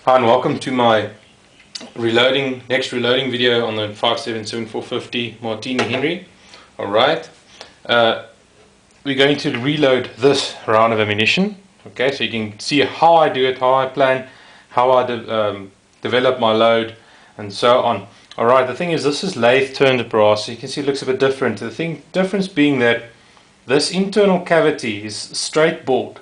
Hi and welcome to my next reloading video on the 5.7-450 Martini Henry. Alright, we're going to reload this round of ammunition. Okay, so you can see how I do it, how I plan, how I develop my load and so on. Alright, the thing is, this is lathe turned brass, so you can see it looks a bit different. The difference being that this internal cavity is straight bored.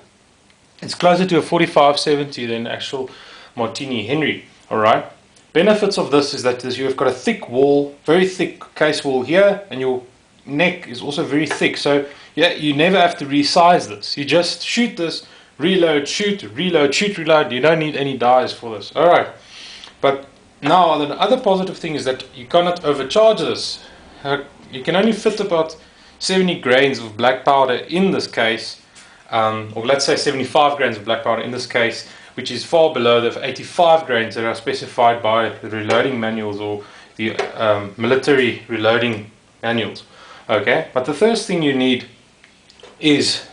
It's closer to a 4570 than actual Martini Henry. Alright. Benefits of this is that you've got a thick wall, very thick case wall here, and your neck is also very thick. So yeah, you never have to resize this. You just shoot this, reload, shoot, reload, shoot, reload. You don't need any dies for this. Alright. But now the other positive thing is that you cannot overcharge this. You can only fit about 70 grains of black powder in this case. Or let's say 75 grains of black powder in this case, which is far below the 85 grains that are specified by the reloading manuals or the military reloading manuals. Okay, but the first thing you need is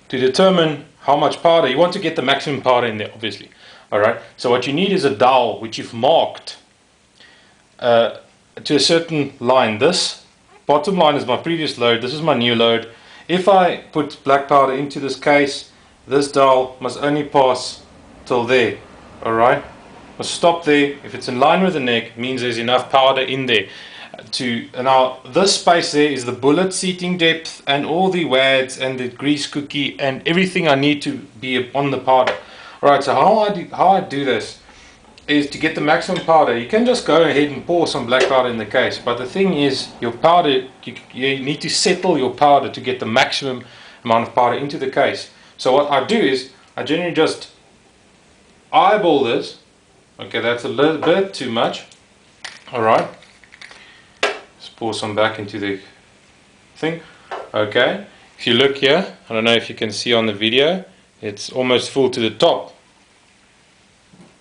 to determine how much powder you want to get the maximum powder in there, obviously. Alright, so what you need is a dowel which you've marked to a certain line. This bottom line is my previous load, this is my new load. If I put black powder into this case, this dowel must only pass till there. Alright? Must stop there. If it's in line with the neck, it means there's enough powder in there. Now this space there is the bullet seating depth and all the wads and the grease cookie and everything I need to be on the powder. Alright, so how I do this is to get the maximum powder. You can just go ahead and pour some black powder in the case, but the thing is, your powder, you need to settle your powder to get the maximum amount of powder into the case. So what I do is, I generally just eyeball this. Okay, that's a little bit too much. Alright, let's pour some back into the thing. Okay, if you look here, I don't know if you can see on the video, it's almost full to the top.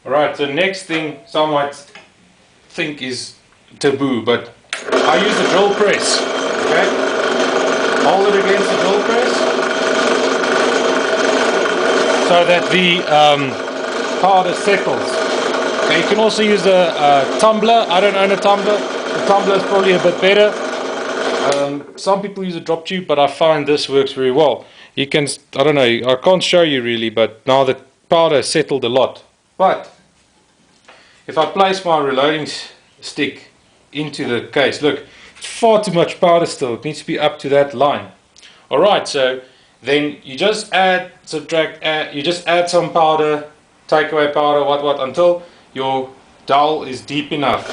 Alright, so next thing some might think is taboo, but I use the drill press. Okay, hold it against the drill press so that the powder settles. Okay, you can also use a tumbler. I don't own a tumbler. The tumbler is probably a bit better. Some people use a drop tube, but I find this works very well. You can, I don't know, I can't show you really, but now the powder is settled a lot. But if I place my reloading stick into the case, look, it's far too much powder still. It needs to be up to that line. Alright, so then you just add, subtract, you just add some powder, take away powder, what, until your dowel is deep enough.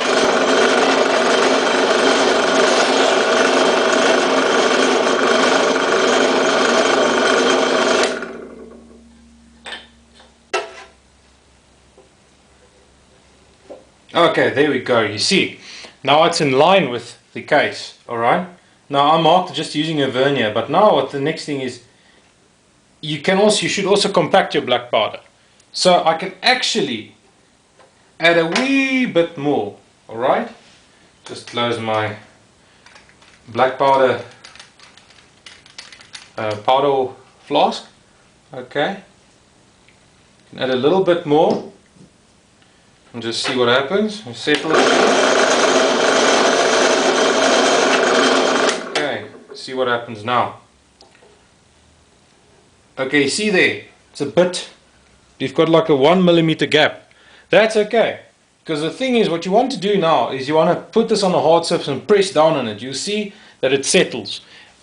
Okay, there we go. You see, now it's in line with the case. Alright, now I marked just using a vernier, but now what the next thing is, you should also compact your black powder. So I can actually add a wee bit more. Alright, just close my black powder powder flask. Okay, add a little bit more and just see what happens. Settle it. Okay, see what happens now. Okay, see there, it's a bit, you've got like a 1 millimeter gap. That's okay, because the thing is, what you want to do now is you want to put this on a hard surface and press down on it. You'll see that it settles.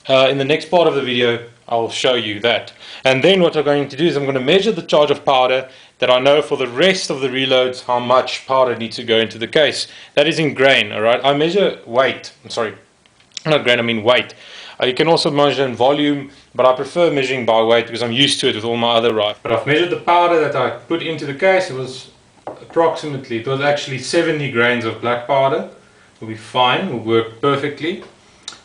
In the next part of the video I'll show you that. And then what I'm going to do is I'm going to measure the charge of powder that I know for the rest of the reloads how much powder needs to go into the case. That is in grain. Alright, I measure weight, I'm sorry, not grain, I mean weight. You can also measure in volume, but I prefer measuring by weight because I'm used to it with all my other rifles. But I've measured the powder that I put into the case. It was actually 70 grains of black powder. Will be fine, will work perfectly.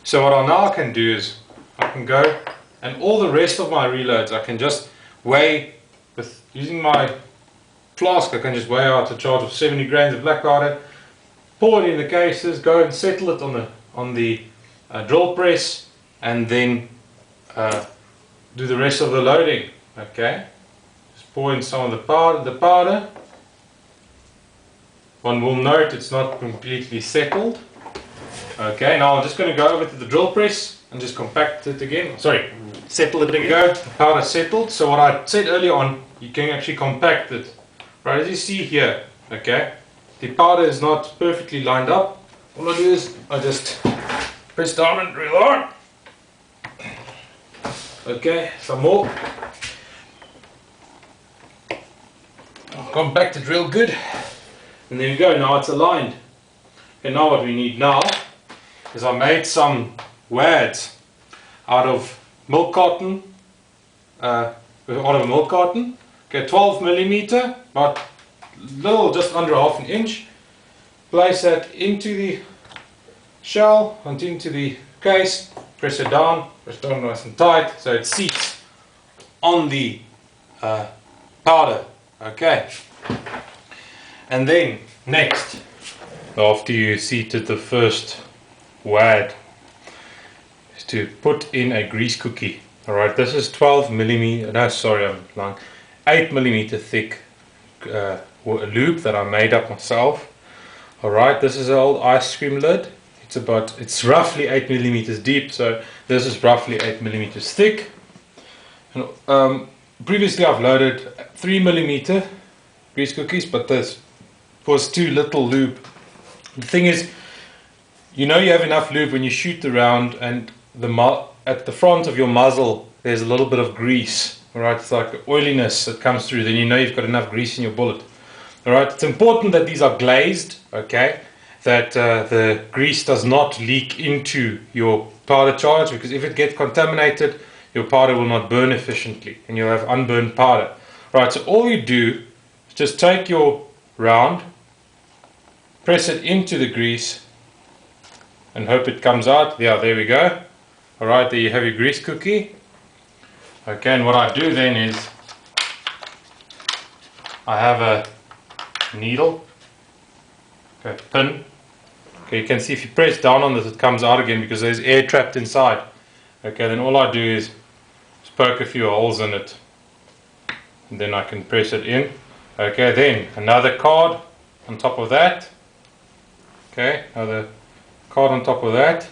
So what I now can do is I can go, and all the rest of my reloads I can just weigh with using my flask. I can just weigh out a charge of 70 grains of black powder, pour it in the cases, go and settle it on the drill press, and then do the rest of the loading. Okay, just pour in some of the powder, one will note it's not completely settled. Okay, now I'm just going to go over to the drill press and just compact it again. Sorry, settle it again. There we go, the powder settled. So what I said earlier on, you can actually compact it. Right, as you see here, okay, the powder is not perfectly lined up. All I do is I just press down and drill hard. Okay, some more. Compact it real good. And there we go, now it's aligned. And now what we need now is I made some wads out of milk carton, out of a milk carton. Okay, 12mm, about little, just under half an inch. Place that into the shell and into the case. Press it down nice and tight so it seats on the powder. Okay. And then next, after you seated the first wad, is to put in a grease cookie. Alright, this is 12mm, no sorry I'm lying, 8mm thick lube that I made up myself. Alright, this is an old ice cream lid. It's roughly 8mm deep, so this is roughly 8mm thick. And, previously I've loaded 3mm grease cookies, but this was too little lube. The thing is, you know you have enough lube when you shoot the round, and at the front of your muzzle there's a little bit of grease. Alright, it's like oiliness that comes through, then you know you've got enough grease in your bullet. Alright, it's important that these are glazed, okay, that the grease does not leak into your powder charge, because if it gets contaminated, your powder will not burn efficiently and you'll have unburned powder. Right, so all you do is just take your round, press it into the grease and hope it comes out. Yeah, there we go. Alright, there you have your grease cookie. Okay, and what I do then is I have a needle, okay, pin. Okay, you can see if you press down on this it comes out again because there's air trapped inside. Okay, then all I do is poke a few holes in it and then I can press it in. Okay, then another card on top of that. Okay, another card on top of that.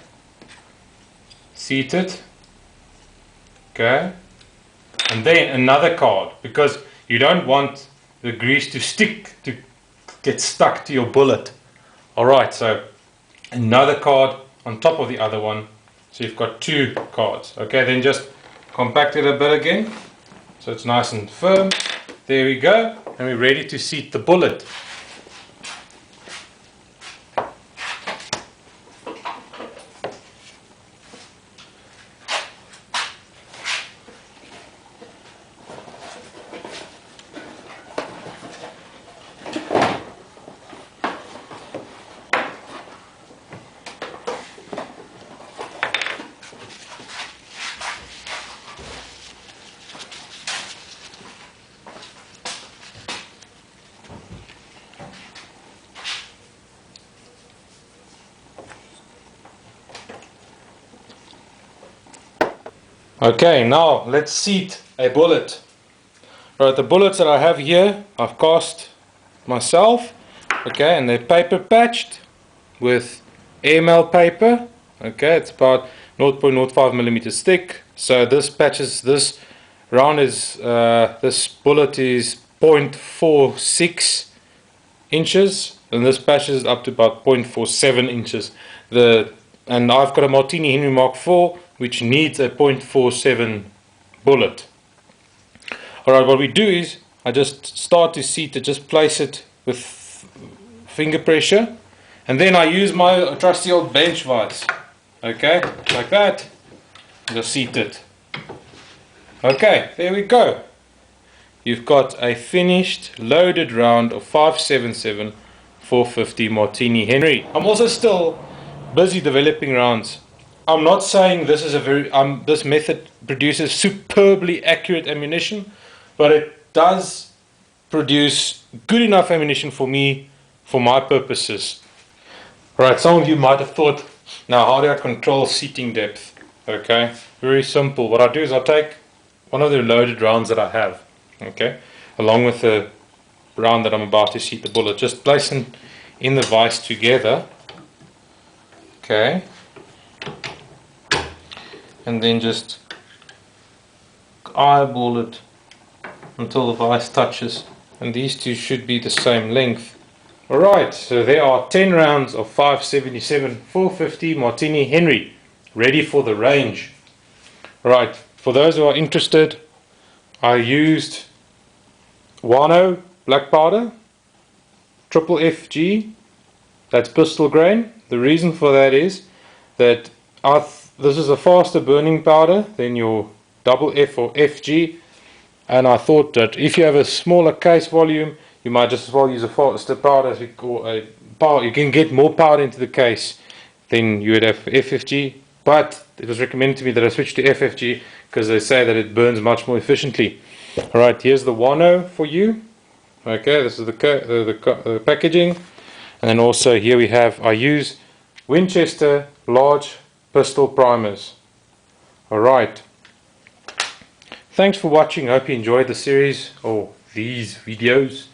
Seat it. Okay, and then another card, because you don't want the grease to get stuck to your bullet. Alright, so another card on top of the other one, so you've got two cards. Okay, then just compact it a bit again so it's nice and firm. There we go, and we're ready to seat the bullet. Okay, now let's seat a bullet. Right, the bullets that I have here I've cast myself, okay, and they're paper patched with airmail paper. Okay, it's about 0.05 millimeters thick. So this round is this bullet is 0.46 inches, and this patch is up to about 0.47 inches. And I've got a Martini Henry Mark IV which needs a 0.47 bullet. Alright, what we do is I just start to seat it, just place it with finger pressure, and then I use my trusty old bench vise. Okay, like that, just seat it. Okay, there we go. You've got a finished loaded round of 5.77 450 Martini Henry. I'm also still busy developing rounds. I'm not saying this is this method produces superbly accurate ammunition, but it does produce good enough ammunition for me, for my purposes. Right, some of you might have thought, now how do I control seating depth? Okay, very simple. What I do is I take one of the loaded rounds that I have, okay, along with the round that I'm about to seat the bullet, just place in the vise together. Okay. And then just eyeball it until the vise touches. And these two should be the same length. Alright, so there are 10 rounds of 577 450 Martini Henry ready for the range. Alright, for those who are interested, I used Wano black powder, triple FG, that's pistol grain. The reason for that is that this is a faster burning powder than your double F or FG, and I thought that if you have a smaller case volume, you might just as well use a faster powder, you can get more powder into the case than you would have FFG, but it was recommended to me that I switch to FFG because they say that it burns much more efficiently. Alright, here's the Wano for you. Okay, this is the packaging. And then also here we have, I use Winchester large pistol primers. Alright. Thanks for watching. I hope you enjoyed the series or these videos,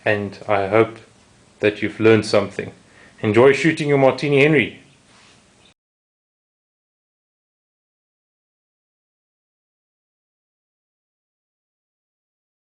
and I hope that you've learned something. Enjoy shooting your Martini Henry.